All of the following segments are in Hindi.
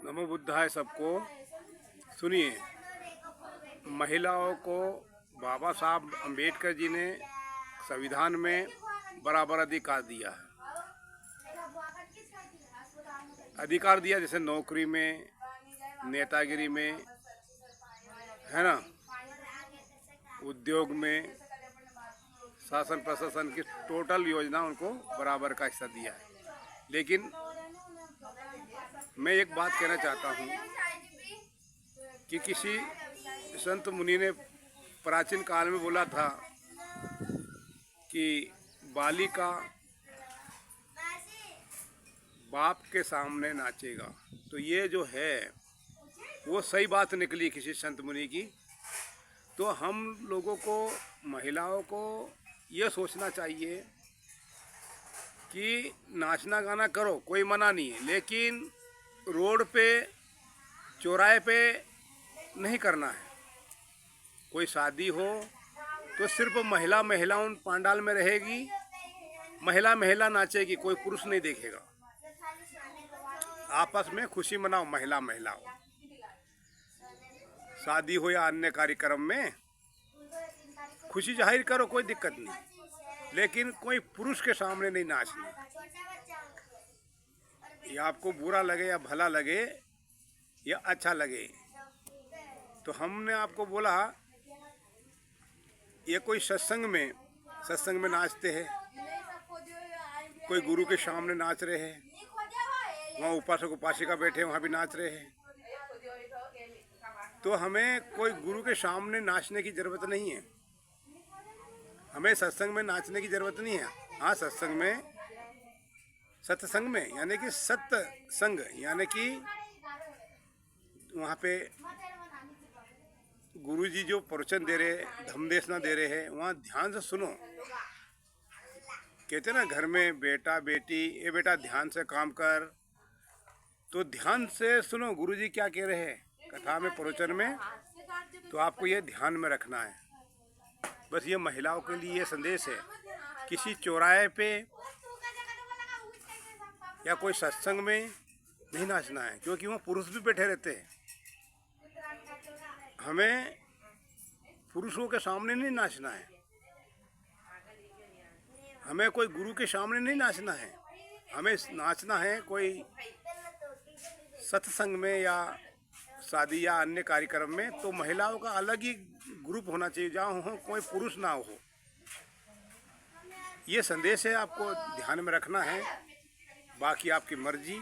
नमो बुद्धाय सबको। सुनिए, महिलाओं को बाबा साहब अम्बेडकर जी ने संविधान में बराबर अधिकार दिया है। अधिकार दिया जैसे नौकरी में, नेतागिरी में, है ना, उद्योग में, शासन प्रशासन की टोटल योजना उनको बराबर का हिस्सा दिया है। लेकिन मैं एक बात कहना चाहता हूँ कि किसी संत मुनि ने प्राचीन काल में बोला था कि बालिका बाप के सामने नाचेगा। तो ये जो है वो सही बात निकली किसी संत मुनि की। तो हम लोगों को, महिलाओं को ये सोचना चाहिए कि नाचना गाना करो, कोई मना नहीं है, लेकिन रोड पे, चौराहे पे नहीं करना है। कोई शादी हो तो सिर्फ महिला उन पंडाल में रहेगी, महिला नाचेगी, कोई पुरुष नहीं देखेगा। आपस में खुशी मनाओ, महिला शादी हो या अन्य कार्यक्रम में खुशी जाहिर करो, कोई दिक्कत नहीं, लेकिन कोई पुरुष के सामने नहीं नाचना। ये आपको बुरा लगे या भला लगे या अच्छा लगे, तो हमने आपको बोला ये कोई सत्संग में नाचते हैं, कोई गुरु के सामने नाच रहे हैं, वहाँ उपासक उपासिका बैठे वहाँ भी नाच रहे हैं। तो हमें कोई गुरु के सामने नाचने की जरूरत नहीं है, हमें सत्संग में नाचने की जरूरत नहीं है। हाँ, सत्संग में यानी कि सत्संग यानी कि वहाँ पे गुरु जी जो प्रवचन दे रहे, धम्मदेशना दे रहे हैं, वहाँ ध्यान से सुनो। कहते ना, घर में बेटा बेटी, ये बेटा ध्यान से काम कर, तो ध्यान से सुनो गुरु जी क्या कह रहे हैं कथा में, प्रवचन में। तो आपको ये ध्यान में रखना है। बस ये महिलाओं के लिए ये संदेश है, किसी चौराहे पे या कोई सत्संग में नहीं नाचना है, क्योंकि वहाँ पुरुष भी बैठे रहते हैं। हमें पुरुषों के सामने नहीं नाचना है, हमें कोई गुरु के सामने नहीं नाचना है। हमें नाचना है कोई सत्संग में या शादी या अन्य कार्यक्रम में। तो महिलाओं का अलग ही ग्रुप होना चाहिए, जहाँ हो कोई पुरुष ना हो। ये संदेश है, आपको ध्यान में रखना है। बाकी आपकी मर्जी,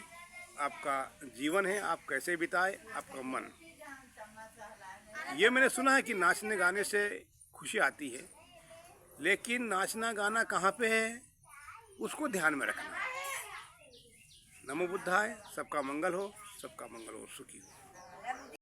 आपका जीवन है, आप कैसे बिताए, आपका मन। ये मैंने सुना है कि नाचने गाने से खुशी आती है, लेकिन नाचना गाना कहाँ पे है उसको ध्यान में रखना है। नमो बुद्धाय। सबका मंगल हो, सुखी हो।